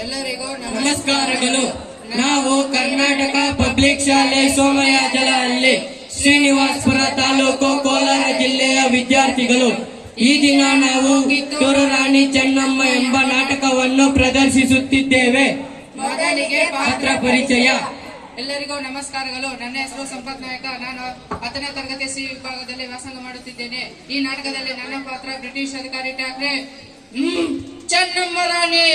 ಎಲ್ಲರಿಗೂ ನಮಸ್ಕಾರಗಳು. ನಾವು ಕರ್ನಾಟಕ ಪಬ್ಲಿಕ್ ಶಾಲೆ ಸೋಮಯಾಜಲಹಳ್ಳಿ ಶ್ರೀನಿವಾಸಪುರ ತಾಲೂಕು ಕೋಲಾರ ಜಿಲ್ಲೆಯ ವಿದ್ಯಾರ್ಥಿಗಳು. ಈ ದಿನ ನಾವು ಕಿತ್ತೂರು ರಾಣಿ ಚೆನ್ನಮ್ಮ ಎಂಬ ನಾಟಕವನ್ನು ಪ್ರದರ್ಶಿಸುತ್ತಿದ್ದೇವೆ. ಮೊದಲಿಗೆ ಪಾತ್ರ ಪರಿಚಯ. ಎಲ್ಲರಿಗೂ ನಮಸ್ಕಾರಗಳು. ನನ್ನ ಹೆಸರು ಸಂಪತ್ ನಾಯಕ. ನಾನು 10ನೇ ತರಗತಿ ಸಿ ವಿಭಾಗದಲ್ಲಿ ವ್ಯಾಸಂಗ ಮಾಡುತ್ತಿದ್ದೇನೆ. ಈ ನಾಟಕದಲ್ಲಿ ನನ್ನ ಪಾತ್ರ ಬ್ರಿಟಿಷ್ ಅಧಿಕಾರಿ ಠಾಕ್ರೆ ಚೆನ್ನಮ್ಮ ರಾಣಿ.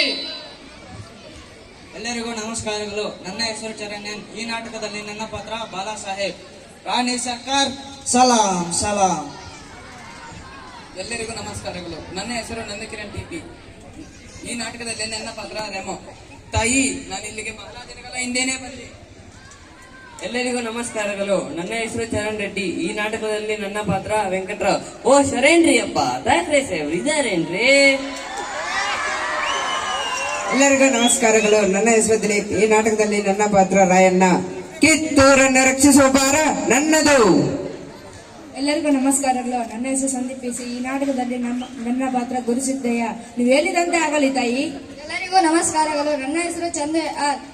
ಎಲ್ಲರಿಗೂ ನಮಸ್ಕಾರಗಳು. ನನ್ನ ಹೆಸರು ಚರಣ್ಯನ್. ಈ ನಾಟಕದಲ್ಲಿ ನನ್ನ ಪಾತ್ರ ಬಾಲಾ ಸಾಹೇಬ್. ರಾಣಿ ಸರ್ಕಾರ್ ಸಲಾಂ ಸಲಾಂ. ಎಲ್ಲರಿಗೂ ನಮಸ್ಕಾರಗಳು. ನನ್ನ ಹೆಸರು ನಂದಕಿರಣ್ ಟಿಪಿ. ಈ ನಾಟಕದಲ್ಲಿ ನನ್ನ ಪಾತ್ರ ರೆಮೋ. ತಾಯಿ, ನಾನು ಇಲ್ಲಿಗೆ ಬಹಳ ದಿನಗಳ ಹಿಂದೆನೆ ಬಂದೆ. ಎಲ್ಲರಿಗೂ ನಮಸ್ಕಾರಗಳು. ನನ್ನ ಹೆಸರು ಚರಣ್ ರೆಡ್ಡಿ. ಈ ನಾಟಕದಲ್ಲಿ ನನ್ನ ಪಾತ್ರ ವೆಂಕಟರಾವ್. ಓ ಶರೇನ್ರಿ ಅಪ್ಪ, ದಾಖಲೆ ಸಾಹೇಬ್ರು ಇದಾರೇನ್ರಿ? ಎಲ್ಲರಿಗೂ ನಮಸ್ಕಾರಗಳು. ನನ್ನ ಹೆಸರು ದಿಲೀಪ್. ಈ ನಾಟಕದಲ್ಲಿ ನನ್ನ ಪಾತ್ರ ರಾಯಣ್ಣ. ಕಿತ್ತೂರನ್ನು ರಕ್ಷಿಸುವ ಭಾರ ನನ್ನದು. ಎಲ್ಲರಿಗೂ ನಮಸ್ಕಾರಗಳು. ನನ್ನ ಹೆಸರು ಸಂದೀಪ್ ಪಿಸಿ. ಈ ನಾಟಕದಲ್ಲಿ ನನ್ನ ಪಾತ್ರ ಗುರುಸಿದ್ದಯ್ಯ. ನೀವು ಹೇಳಿದಂತೆ ಆಗಲಿ ತಾಯಿ. ಎಲ್ಲರಿಗೂ ನಮಸ್ಕಾರಗಳು. ನನ್ನ ಹೆಸರು ಚಂದು.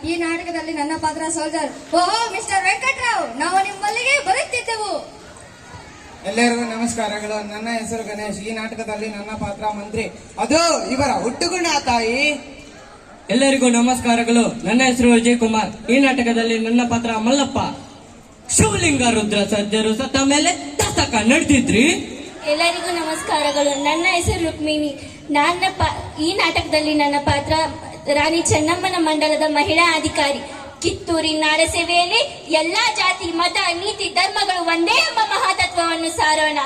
ಈ ನಾಟಕದಲ್ಲಿ ನನ್ನ ಪಾತ್ರ ಸೋಲ್ಜರ್. ಓಹೋ ಮಿಸ್ಟರ್ ವೆಂಕಟರಾವ್, ನಾವು ನಿಮ್ಮಲ್ಲಿಗೆ ಬರುತ್ತಿದ್ದೆವು. ಎಲ್ಲರಿಗೂ ನಮಸ್ಕಾರಗಳು. ನನ್ನ ಹೆಸರು ಗಣೇಶ್. ಈ ನಾಟಕದಲ್ಲಿ ನನ್ನ ಪಾತ್ರ ಮಂತ್ರಿ. ಅದು ಇವರ ಹುಟ್ಟುಗುಣ ತಾಯಿ. ಎಲ್ಲರಿಗೂ ನಮಸ್ಕಾರಗಳು. ನನ್ನ ಹೆಸರು ವಿಜಯ್ ಕುಮಾರ್. ಈ ನಾಟಕದಲ್ಲಿ ನನ್ನ ಪಾತ್ರ ಮಲ್ಲಪ್ಪ. ಶಿವಲಿಂಗ ರುದ್ರ ಸಜ್ಜರು ಸತ್ತ ಮೇಲೆ ದಸ್ತಕ ನಡೆದಿದ್ರಿ. ಎಲ್ಲರಿಗೂ ನಮಸ್ಕಾರಗಳು. ನನ್ನ ಹೆಸರು ರುಕ್ಮಿಣಿ. ಈ ನಾಟಕದಲ್ಲಿ ನನ್ನ ಪಾತ್ರ ರಾಣಿ ಚೆನ್ನಮ್ಮನ ಮಂಡಲದ ಮಹಿಳಾ ಅಧಿಕಾರಿ. ಕಿತ್ತೂರಿನ ನಾಡ ಸೇವೆಯಲ್ಲಿ ಎಲ್ಲಾ ಜಾತಿ, ಮತ, ನೀತಿ, ಧರ್ಮಗಳು ಒಂದೇ ಎಂಬ ಮಹಾತತ್ವವನ್ನು ಸಾರೋಣ.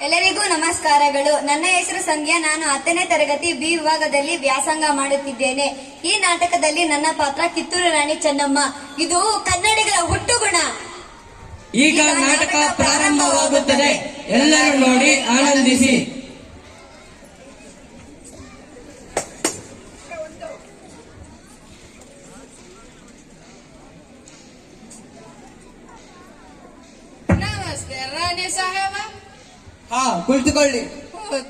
ಎಲ್ಲರಿಗೂ ನಮಸ್ಕಾರಗಳು. ನನ್ನ ಹೆಸರು ಸಂಧ್ಯಾ. ನಾನು 10ನೇ ತರಗತಿ ಬಿ ವಿಭಾಗದಲ್ಲಿ ವ್ಯಾಸಂಗ ಮಾಡುತ್ತಿದ್ದೇನೆ. ಈ ನಾಟಕದಲ್ಲಿ ನನ್ನ ಪಾತ್ರ ಕಿತ್ತೂರು ರಾಣಿ ಚೆನ್ನಮ್ಮ. ಇದು ಕನ್ನಡಿಗರ ಹುಟ್ಟುಗುಣ. ಈಗ ನಾಟಕ ಪ್ರಾರಂಭವಾಗುತ್ತದೆ. ಎಲ್ಲರೂ ನೋಡಿ ಆನಂದಿಸಿ. ನಮಸ್ತೆ ರಾಣಿ ಸಾಹೇಬ. ಹಾ, ಕುಳಿತುಕೊಳ್ಳಿ.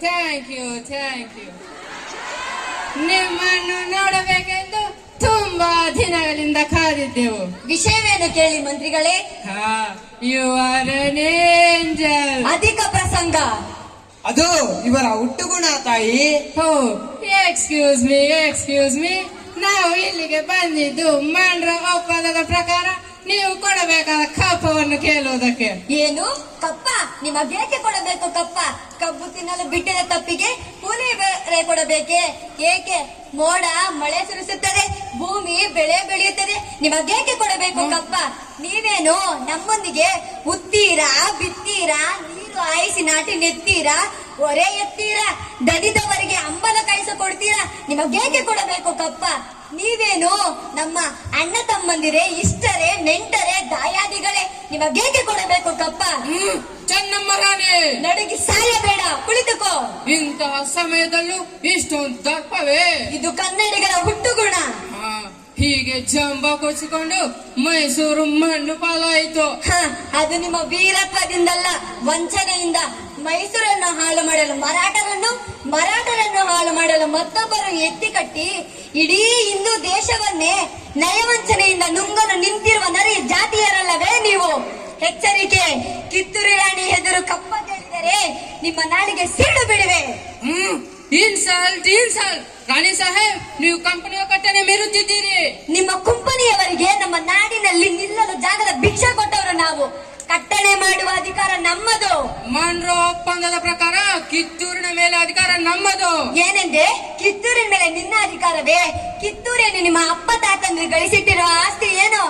Thank you. ನಿಮ್ಮನ್ನು ನೋಡಬೇಕೆಂದು ತುಂಬಾ ದಿನಗಳಿಂದ ಕಾದಿದ್ದೆವು. ವಿಷಯವೇನು ಕೇಳಿ ಮಂತ್ರಿಗಳೇ. You are an angel. ಅಧಿಕ ಪ್ರಸಂಗ. ಅದು ಇವರ ಹುಟ್ಟುಗುಣ ತಾಯಿ. Excuse me. ನಾವು ಇಲ್ಲಿಗೆ ಬಂದಿದ್ದು ಮಂಡ್ರ ಒಪ್ಪಂದದ ಪ್ರಕಾರ ನೀವು ಕೊಡಬೇಕಾದ ಕಪ್ಪವನ್ನು ಕೇಳುವುದಕ್ಕೆ. ಏನು ಕಪ್ಪ? ನಿಮಗೇಕೆ ಕೊಡಬೇಕು ಕಪ್ಪ? ಕಬ್ಬು ತಿನ್ನಲು ಬಿಟ್ಟಿದ ತಪ್ಪಿಗೆ ಕೂಲಿ ಬೇರೆ ಕೊಡಬೇಕೆ? ಏಕೆ? ಮೋಡ ಮಳೆ ಸುರಿಸುತ್ತದೆ, ಭೂಮಿ ಬೆಳೆ ಬೆಳೆಯುತ್ತದೆ, ನಿಮಗೇಕೆ ಕೊಡಬೇಕು ಕಪ್ಪ? ನೀವೇನು ನಮ್ಮೊಂದಿಗೆ ಉತ್ತೀರಾ, ಬಿತ್ತೀರಾ, ನೀರು ಹಾಯಿಸಿ ನಾಟಿ ನೆತ್ತೀರಾ, ಹೊರೆ ಎತ್ತೀರಾ, ದಲಿತವರಿಗೆ ಅಂಬಲ ಕಾಯಿಸಿಕೊಡ್ತೀರಾ? ನಿಮಗೇಕೆ ಕೊಡಬೇಕು ಕಪ್ಪ? ನೀವೇನು ನಮ್ಮ ಅಣ್ಣ ತಮ್ಮಂದಿರೇ, ಇಷ್ಟರೇ, ನೆಂಟರೇ, ದಾಯಾದಿಗಳೇ, ನಿಮಗೇಕೆ ಕೊಡಬೇಕು ಕಪ್ಪ? ಚೆನ್ನಮ್ಮ ರಾಣಿ, ನಡುಗಿ ಸಾಯಬೇಡ, ಕುಳಿತುಕೋ. ಇಂತಹ ಸಮಯದಲ್ಲೂ ಇಷ್ಟೊಂದು ದರ್ಪವೇ? ಇದು ಕನ್ನಡಿಗರ ಹುಟ್ಟುಗುಣ. ಹೀಗೆ ಜಂಬ ಕೊಚ್ಚಿಕೊಂಡು ಮೈಸೂರು ಮಣ್ಣು ಪಾಲಾಯಿತು. ಅದು ನಿಮ್ಮ ವೀರತ್ವದಿಂದಲ್ಲ, ವಂಚನೆಯಿಂದ. ಮೈಸೂರನ್ನು ಹಾಳು ಮಾಡಲು ಮರಾಠರನ್ನು ಹಾಳು ಮಾಡಲು ಮತ್ತೊಬ್ಬರು ಎತ್ತಿ ಕಟ್ಟಿ ಇಡೀ ಹಿಂದೂ ದೇಶವನ್ನೇ ನಯವಂಚನೆಯಿಂದ ನುಂಗಲು ನಿಂತಿರುವ ನರಿ ಜಾತಿಯರಲ್ಲವೇ ನೀವು? ಎಚ್ಚರಿಕೆ! ಕಿತ್ತೂರು ರಾಣಿ ಎದುರು ಕಪ್ಪ ಕೇಳಿದರೆ ನಿಮ್ಮ ನಾಡಿಗೆ ಸೀಳು ಬಿಡುವೆ. ಇನ್ಸಲ್ಟ್. ರಾಣಿ ಸಾಹೇಬ್, ನೀವು ಕಂಪನಿಯ ಕಟ್ಟನೆ ಮೀರುತ್ತಿದ್ದೀರಿ. ನಿಮ್ಮ ಕಂಪನಿಯವರಿಗೆ ನಮ್ಮ ನಾಡಿನಲ್ಲಿ ನಿಲ್ಲಲು ಜಾಗದ ಭಿಕ್ಷೆ ಕೊಟ್ಟವರು ನಾವು. ಕಟ್ಟಣೆ ಮಾಡುವ ಅಧಿಕಾರ ನಮ್ಮದು. ಮಾನ್ರೋ ಒಪ್ಪಂದದ ಪ್ರಕಾರ ಕಿತ್ತೂರಿನ ಮೇಲೆ ಅಧಿಕಾರ ನಮ್ಮದು. ಏನೆಂದೆ? ಕಿತ್ತೂರಿನ ಮೇಲೆ ನಿನ್ನ ಅಧಿಕಾರವೇ? ಕಿತ್ತೂರಿನ ನಿಮ್ಮ ಅಪ್ಪ ತಾತಂದ್ರೆ ಗಳಿಸಿಟ್ಟಿರುವ ಆಸ್ತಿ ಏನು?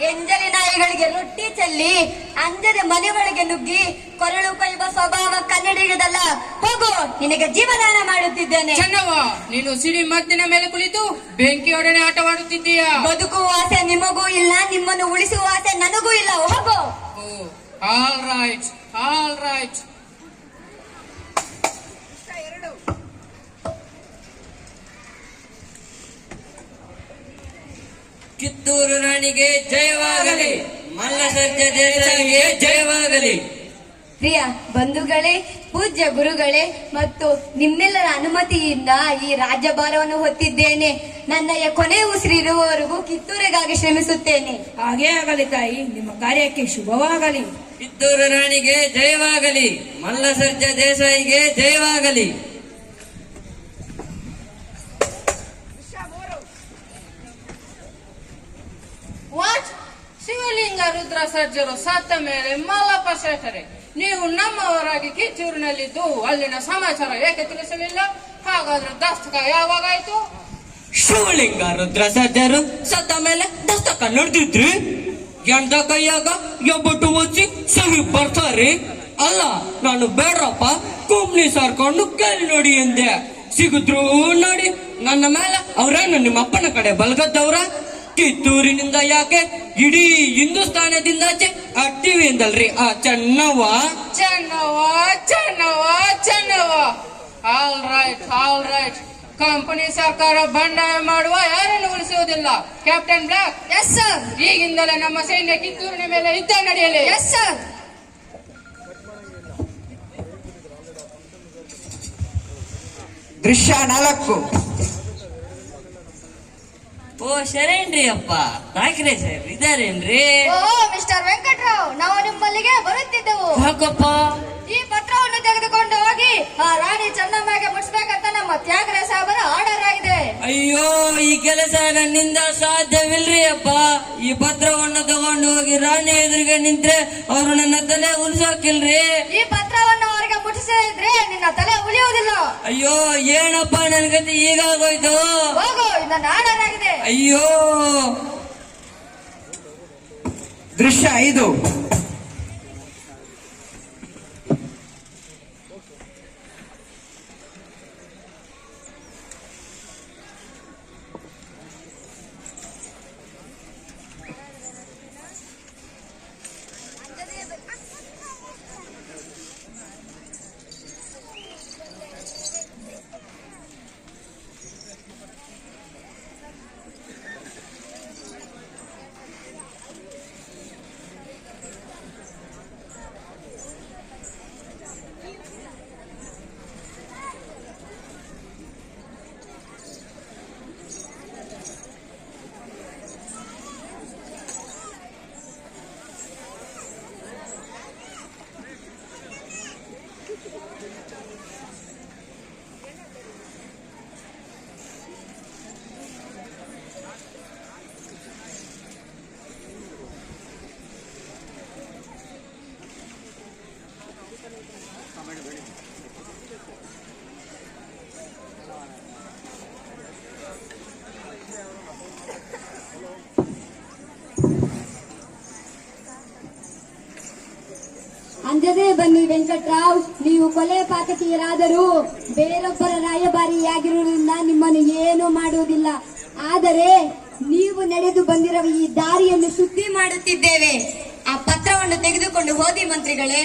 ಎಂಜಲಿ ನಾಯಿಗಳಿಗೆ ರೊಟ್ಟಿ ಚೆಲ್ಲಿ ಅಂಜದೆ ಮನೆ ಒಳಗೆ ನುಗ್ಗಿ ಕೊರಳು ಕೊಯ್ಯುವ ಸ್ವಭಾವ ಕನ್ನಡಿಗದಲ್ಲ. ಹೋಗು, ನಿನಗೆ ಜೀವದಾನ ಮಾಡುತ್ತಿದ್ದೇನೆ. ಚೆನ್ನವ್ವ, ನೀನು ಸಿಡಿ ಮದ್ದಿನ ಮೇಲೆ ಕುಳಿತು ಬೆಂಕಿಯೊಡನೆ ಆಟವಾಡುತ್ತಿದ್ದೀಯಾ? ಬದುಕುವ ಆಸೆ ನಿಮಗೂ ಇಲ್ಲ, ನಿಮ್ಮನ್ನು ಉಳಿಸುವ ಆಸೆ ನನಗೂ ಇಲ್ಲ. ಹೋಗು. All right. ಕಿತ್ತೂರು ರಾಣಿಗೆ ಜಯವಾಗಲಿ. ಮಲ್ಲಸರ್ಜ ದೇಸಾಯಿಗೆ ಜಯವಾಗಲಿ. ಪ್ರಿಯ ಬಂಧುಗಳೇ, ಪೂಜ್ಯ ಗುರುಗಳೇ ಮತ್ತು ನಿಮ್ಮೆಲ್ಲರ ಅನುಮತಿಯಿಂದ ಈ ರಾಜ್ಯಭಾರವನ್ನು ಹೊತ್ತಿದ್ದೇನೆ. ನನ್ನ ಕೊನೆ ಉಸಿರಿರುವವರೆಗೂ ಕಿತ್ತೂರಿಗಾಗಿ ಶ್ರಮಿಸುತ್ತೇನೆ. ಹಾಗೇ ಆಗಲಿ ತಾಯಿ, ನಿಮ್ಮ ಕಾರ್ಯಕ್ಕೆ ಶುಭವಾಗಲಿ. ಕಿತ್ತೂರು ರಾಣಿಗೆ ಜಯವಾಗಲಿ, ಮಲ್ಲಸರ್ಜ ದೇಸಾಯಿಗೆ ಜಯವಾಗಲಿ. ವಾಟ್? ಶಿವಲಿಂಗ ರುದ್ರ ಸರ್ಜರು ಸತ್ತ ಮೇಲೆ ಮಲ್ಲಪ್ಪ ಶೇಷರೇ, ನೀವು ನಮ್ಮವರಾಗಿ ಕಿತ್ತೂರಿನಲ್ಲಿದ್ದು ಅಲ್ಲಿನ ಸಮಾಚಾರ ಏಕೆ ತಿಳಿಸಲಿಲ್ಲ? ಹಾಗಾದ್ರೆ ದಸ್ತಕ ಯಾವಾಗಾಯ್ತು? ಶಿವಲಿಂಗ ರುದ್ರ ಸರ್ಜರು ಸತ್ತ ಮೇಲೆ ದಸ್ತಕ ನಡೆದಿದ್ರಿ? ಎಂತ ಕೈಯಾಗ ಎಬ್ಬಟ್ಟು ಓದಿಸಿ ಸಹಿ ಬರ್ತಾರೆ? ಅಲ್ಲ, ನಾನು ಬೇಡ್ರಪ್ಪ ಕುಂಬ್ಲಿ ಸಾರ್ಕೊಂಡು ಕೇಳಿ ನೋಡಿ ಎಂದೆ. ಸಿಗುದ್ರು ನೋಡಿ. ನನ್ನ ಮೇಲೆ ಅವ್ರೇನು ನಿಮ್ಮ ಅಪ್ಪನ ಕಡೆ ಬಲ್ಗದ್ದವ್ರ? ಕಿತ್ತೂರಿನಿಂದ ಯಾಕೆ ಇಡೀ ಹಿಂದೂಸ್ತಾನದಿಂದಾಚೆ ಅಟ್ಟಿವಿ ಎಂದಲ್ರಿ ಆ Chennavva. Chennava. All right. Company ಸರ್ಕಾರ ಬಂಡಾಯ ಮಾಡುವ ಯಾರನ್ನು ಉಳಿಸುವುದಿಲ್ಲ. Captain Black. Yes sir. ಈಗಿಂದಲೇ ನಮ್ಮ ಸೈನ್ಯ ಕಿತ್ತೂರಿನ ಮೇಲೆ ಯುದ್ಧ ನಡೆಯಲಿ. Yes sir. ದೃಶ್ಯ 4. ಓ ಶರೇನ್ರಿ ಅಪ್ಪ, ಠಾಕ್ರೆ ಸಾಹೇಬ್ ಇದಾರೇನ್ರಿ? ಓ ಮಿಸ್ಟರ್ ವೆಂಕಟರಾವ್, ನಾವು ನಿಮ್ಮಲ್ಲಿಗೆ ಬರುತ್ತಿದ್ದೆವು. ಯಾಕಪ್ಪ? ಈ ಪತ್ರವನ್ನು ತೆಗೆದುಕೊಂಡು ಹೋಗಿ ಆ ರಾಣಿ ಚೆನ್ನಮ್ಮಗೆ ಮುಟ್ಟಿಸ್ಬೇಕಂತ ನಮ್ಮ ತ್ಯಾಗರಾಯ ಸಾಹೇಬರ ಆರ್ಡರ್ ಆಗಿದೆ. ಅಯ್ಯೋ, ಈ ಕೆಲಸ ನನ್ನಿಂದ ಸಾಧ್ಯವಿಲ್ರಿ ಅಪ್ಪ. ಈ ಪತ್ರವನ್ನು ತಗೊಂಡು ಹೋಗಿ ರಾಣಿ ಎದುರಿಗೆ ನಿಂತ್ರೆ ಅವರು ನನ್ನ ತಲೆ ಉಲ್ಸೋಕಿಲ್ರಿ. ಈ ಪತ್ರವನ್ನು ಅವರಿಗೆ ಮುಟ್ಟಿಸಿದ್ರೆ ನಿನ್ನ ತಲೆ ಉಳಿಯುವುದಿಲ್ಲ. ಅಯ್ಯೋ, ಏನಪ್ಪ ನನ್ ಗತಿ ಹೀಗಾಗೋಯ್ತು? ಹೋಗು, ನನ್ನ ಆರ್ಡರ್ ಆಗಿದೆ. ಅಯ್ಯೋ. ದೃಶ್ಯ 5. ಅಂಜದೇ ಬನ್ನಿ ವೆಂಕಟರಾವ್, ನೀವು ಕೊಲೆ ಪಾತಕಿಯರಾದರೂ ಬೇರೊಬ್ಬರ ರಾಯಭಾರಿಯಾಗಿರುವುದರಿಂದ ನಿಮ್ಮನ್ನು ಏನೂ ಮಾಡುವುದಿಲ್ಲ. ಆದರೆ ನೀವು ನಡೆದು ಬಂದಿರುವ ಈ ದಾರಿಯನ್ನು ಶುದ್ಧಿ ಮಾಡುತ್ತಿದ್ದೇವೆ. ಆ ಪತ್ರವನ್ನು ತೆಗೆದುಕೊಂಡು ಹೋದಿ ಮಂತ್ರಿಗಳೇ.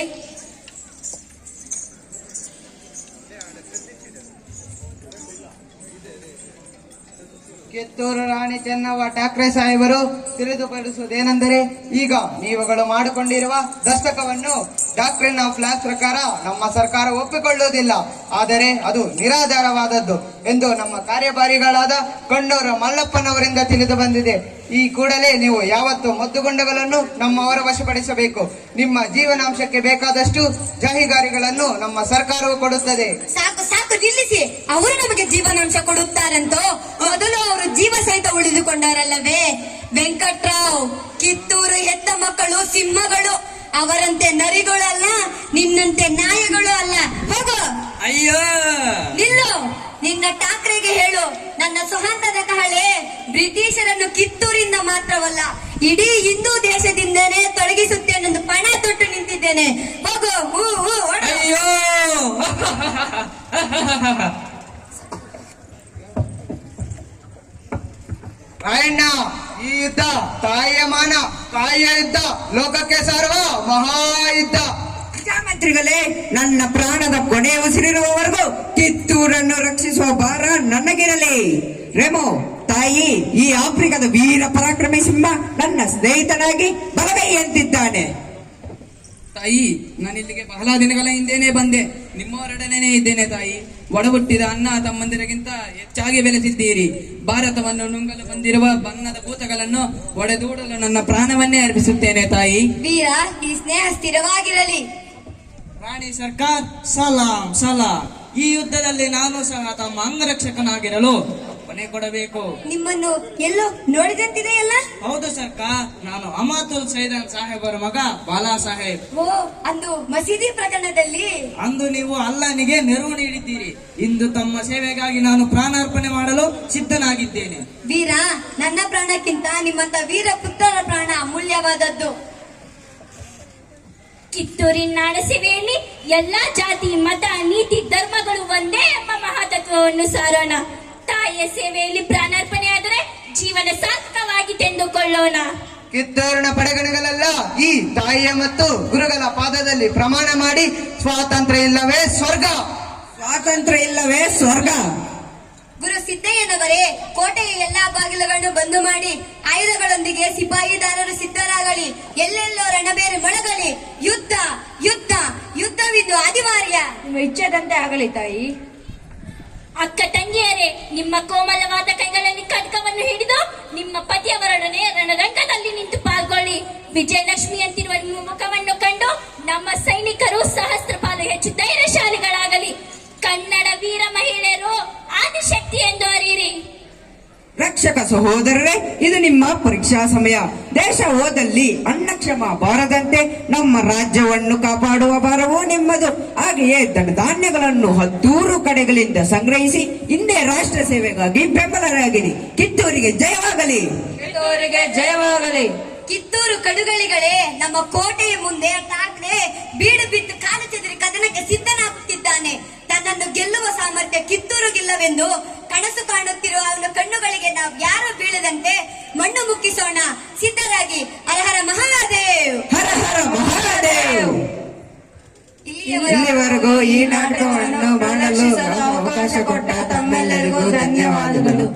ಕಿತ್ತೂರು ರಾಣಿ ಚೆನ್ನವ್ವ ಠಾಕ್ರೆ ಸಾಹೇಬರು ತಿಳಿದುಪಡಿಸುವುದೇನೆಂದರೆ, ಈಗ ನೀವುಗಳು ಮಾಡಿಕೊಂಡಿರುವ ದಸ್ತಕವನ್ನು ಡಾಕ್ಟ್ರಿನ್ ಆಫ್ ಲಾಸ್ ಪ್ರಕಾರ ನಮ್ಮ ಸರ್ಕಾರ ಒಪ್ಪಿಕೊಳ್ಳುವುದಿಲ್ಲ. ಆದರೆ ಅದು ನಿರಾಧಾರವಾದದ್ದು ಎಂದು ನಮ್ಮ ಕಾರ್ಯಭಾರಿಗಳಾದ ಕೊಂಡೂರು ಮಲ್ಲಪ್ಪನವರಿಂದ ತಿಳಿದು ಬಂದಿದೆ. ಈ ಕೂಡಲೇ ನೀವು ಯಾವತ್ತು ಮದ್ದುಗುಂಡುಗಳನ್ನು ನಮ್ಮವರ ವಶಪಡಿಸಬೇಕು. ನಿಮ್ಮ ಜೀವನಾಂಶಕ್ಕೆ ಬೇಕಾದಷ್ಟು ಜಾಹಿಗಾರಿಗಳನ್ನು ನಮ್ಮ ಸರ್ಕಾರವು ಕೊಡುತ್ತದೆ. ಸಾಕು ಸಾಕು ನಿಲ್ಲಿಸಿ. ಅವರು ನಮಗೆ ಜೀವನಾಂಶ ಕೊಡುತ್ತಾರಂತೋ? ಮೊದಲು ಅವರು ಜೀವ ಸಹಿತ ಉಳಿದುಕೊಂಡಾರಲ್ಲವೇ? ವೆಂಕಟ್ರಾವ್, ಕಿತ್ತೂರು ಹೆತ್ತ ಮಕ್ಕಳು ಸಿಂಹಗಳು. ಅವರಂತೆ ನರಿಗಳು ಅಲ್ಲ, ನಿನ್ನಂತೆ ನಾಯಿಗಳು ಅಲ್ಲ. ಹೋಗು. ಅಯ್ಯೋ, ನಿಲ್ಲು. ನಿನ್ನ ಠಾಕ್ರೆಗೆ ಹೇಳು, ನನ್ನ ಸುಹಾಂತದ ಕಹಳೆ ಬ್ರಿಟಿಷರನ್ನು ಕಿತ್ತೂರಿಂದ ಮಾತ್ರವಲ್ಲ, ಇಡೀ ಹಿಂದೂ ದೇಶದಿಂದನೇ ತೊಲಗಿಸುತ್ತೇನೆಂದು ಪಣ ತೊಟ್ಟು ನಿಂತಿದ್ದೇನೆ. ಹೋಗು. ಅಯ್ಯೋ. ರಾಯಣ್ಣ, ಈ ಯುದ್ಧ ತಾಯಿಯ ಮಾನ ಕಾಯಿಯ ಯುದ್ಧ, ಲೋಕಕ್ಕೆ ಸಾರುವ ಮಹಾಯುದ್ಧ. ಮಂತ್ರಿಗಳೇ, ನನ್ನ ಪ್ರಾಣದ ಕೊನೆ ಉಸಿರಿರುವವರೆಗೂ ಕಿತ್ತೂರನ್ನು ರಕ್ಷಿಸುವ ಭಾರ ನನಗಿರಲಿ. ರೆಮೋ ತಾಯಿ, ಈ ಆಫ್ರಿಕಾದ ವೀರ ಪರಾಕ್ರಮಿ ಸಿಂಹ ನನ್ನ ಸ್ನೇಹಿತನಾಗಿ ಬಲಗೈ ಅಂತಿದ್ದಾನೆ. ತಾಯಿ ನಾನು ಇಲ್ಲಿಗೆ ಬಹಳ ದಿನಗಳ ಹಿಂದೆನೆ ಬಂದೆ. ನಿಮ್ಮವರೊಡನೆ ಇದ್ದೇನೆ ತಾಯಿ. ಒಡಹುಟ್ಟಿದ ಅಣ್ಣ ತಮ್ಮಂದಿರಿಗಿಂತ ಹೆಚ್ಚಾಗಿ ಬೆಳೆಸಿದ್ದೀರಿ. ಭಾರತವನ್ನು ನುಂಗಲು ಬಂದಿರುವ ಬಣ್ಣದ ಭೂತಗಳನ್ನು ಒಡೆದೂಡಲು ನನ್ನ ಪ್ರಾಣವನ್ನೇ ಅರ್ಪಿಸುತ್ತೇನೆ ತಾಯಿ. ವೀರ, ಈ ಸ್ನೇಹ ಸ್ಥಿರವಾಗಿರಲಿ. ರಾಣಿ ಸರ್ಕಾರ್ ಸಲಾಂ ಸಲಾಂ. ಈ ಯುದ್ಧದಲ್ಲಿ ನಾನು ಸಹ ತಮ್ಮ ಅಂಗರಕ್ಷಕನಾಗಿರಲು ಕೊನೆ ಕೊಡಬೇಕು. ನಿಮ್ಮನ್ನು ಎಲ್ಲೋ ನೋಡಿದಂತಿದೆಯಲ್ಲ? ಹೌದು ಸರ್ಕಾರ್, ನಾನು ಅಮಾತುಲ್ ಸೈದನ್ ಸಾಹೇಬರ ಮಗ ಬಾಲಾ ಸಾಹೇಬ್. ಓ, ಅಂದು ಮಸೀದಿ ಪ್ರಕರಣದಲ್ಲಿ ಅಂದು ನೀವು ಅಲ್ಲನಿಗೆ ನೆರವು ನೀಡಿದ್ದೀರಿ. ಇಂದು ತಮ್ಮ ಸೇವೆಗಾಗಿ ನಾನು ಪ್ರಾಣಾರ್ಪಣೆ ಮಾಡಲು ಸಿದ್ಧನಾಗಿದ್ದೇನೆ. ವೀರ, ನನ್ನ ಪ್ರಾಣಕ್ಕಿಂತ ನಿಮ್ಮಂತ ವೀರ ಪುತ್ರರ ಪ್ರಾಣ ಅಮೂಲ್ಯವಾದದ್ದು. ಕಿತ್ತೂರಿನ ನಾಡ ಸೇವೆಯಲ್ಲಿ ಎಲ್ಲಾ ಜಾತಿ ಮತ ನೀತಿ ಧರ್ಮಗಳು ಒಂದೇ ಎಂಬ ಮಹತತ್ವವನ್ನು ಸಾರೋಣ. ತಾಯಿಯ ಸೇವೆಯಲ್ಲಿ ಪ್ರಾಣಾರ್ಪಣೆಯಾದರೆ ಜೀವನ ಸಾರ್ಥಕವಾಗಿ ತೆಂದುಕೊಳ್ಳೋಣ. ಕಿತ್ತೂರಿನ ಪಡೆಗಣಗಳೆಲ್ಲ ಈ ತಾಯಿಯ ಮತ್ತು ಗುರುಗಳ ಪಾದದಲ್ಲಿ ಪ್ರಮಾಣ ಮಾಡಿ ಸ್ವಾತಂತ್ರ್ಯ ಇಲ್ಲವೇ ಸ್ವರ್ಗ, ಸ್ವಾತಂತ್ರ್ಯ ಇಲ್ಲವೇ ಸ್ವರ್ಗ. ಗುರು ಸಿದ್ದಯ್ಯನವರೇ, ಕೋಟೆಯ ಎಲ್ಲಾ ಬಾಗಿಲುಗಳನ್ನು ಬಂದು ಮಾಡಿ ಆಯುಧಗಳೊಂದಿಗೆ ಸಿಪಾಯಿದಾರರು ಸಿದ್ಧರಾಗಲಿ. ಎಲ್ಲೆಲ್ಲೋ ರಣಬೇರು ಮೊಳಗಲಿ. ಯುದ್ಧ ಯುದ್ಧ ಯುದ್ಧವಿದು ಅನಿವಾರ್ಯ. ನಿಮ್ಮ ಇಚ್ಛೆದಂತೆ ಆಗಲಿ ತಾಯಿ. ಅಕ್ಕ ತಂಗಿಯರೇ, ನಿಮ್ಮ ಕೋಮಲವಾದ ಕೈಗಳಲ್ಲಿ ಖಡ್ಗವನ್ನು ಹಿಡಿದು ನಿಮ್ಮ ಪತಿಯವರೊಡನೆ ರಣರಂಗದಲ್ಲಿ ನಿಂತು ಪಾಲ್ಗೊಳ್ಳಿ. ವಿಜಯಲಕ್ಷ್ಮಿ ಅಂತಿರುವ ನಿಮ್ಮ ಮುಖವನ್ನು ಕಂಡು ನಮ್ಮ ಸೈನಿಕರು ಸಹಸ್ರಪಾಲು ಹೆಚ್ಚು ಧೈರ್ಯಶಾಲಿಗಳಾಗಲಿ. ಕನ್ನಡ ವೀರ ಮಹಿಳೆಯರು ಆದಿಶಕ್ತಿ ಎಂದು ಅರಿಯಿರಿ. ರಕ್ಷಕ ಸಹೋದರರೇ, ಇದು ನಿಮ್ಮ ಪರೀಕ್ಷಾ ಸಮಯ. ದೇಶ ಹೋದಲ್ಲಿ ಅಣ್ಣಕ್ಷಮ ಬಾರದಂತೆ ನಮ್ಮ ರಾಜ್ಯವನ್ನು ಕಾಪಾಡುವ ಭಾರವೂ ನಿಮ್ಮದು. ಹಾಗೆಯೇ ಧನಧಾನ್ಯಗಳನ್ನು 10 ಕಡೆಗಳಿಂದ ಸಂಗ್ರಹಿಸಿ ಹಿಂದೆ ರಾಷ್ಟ್ರ ಸೇವೆಗಾಗಿ ಬೆಂಬಲರಾಗಿರಿ. ಕಿತ್ತೂರಿಗೆ ಜಯವಾಗಲಿ. ಕಿತ್ತೂರಿಗೆ ಜಯವಾಗಲಿ. ಕಿತ್ತೂರು ಕಡುಗಳಿಗಳೇ, ನಮ್ಮ ಕೋಟೆಯ ಮುಂದೆ ಠಾಕ್ರೆ ಬೀಡು ಬಿದ್ದು ಕಾಲು ಚೆದರಿ ಕದನಕ್ಕೆ ಸಿದ್ಧನಾಗುತ್ತಿದ್ದಾನೆ. ತನ್ನನ್ನು ಗೆಲ್ಲುವ ಸಾಮರ್ಥ್ಯ ಕಿತ್ತೂರಿಗಿಲ್ಲವೆಂದು ಕನಸು ಕಾಣುತ್ತಿರುವ ಅವನ ಕಣ್ಣುಗಳಿಗೆ ನಾವು ಯಾರು ಬೀಳದಂತೆ ಮಣ್ಣು ಮುಕ್ಕಿಸೋಣ. ಸಿದ್ಧರಾಗಿ. ಹರ ಹರ ಮಹಾದೇವ್. ಹರ ಹರ ಮಹಾದೇವ್. ಇಲ್ಲಿವರೆಗೂ ಈ ನಾಟಕವನ್ನು ಮಾಡಲು ಅವಕಾಶ ಕೊಟ್ಟ ತಮ್ಮೆಲ್ಲರಿಗೂ ಧನ್ಯವಾದಗಳು.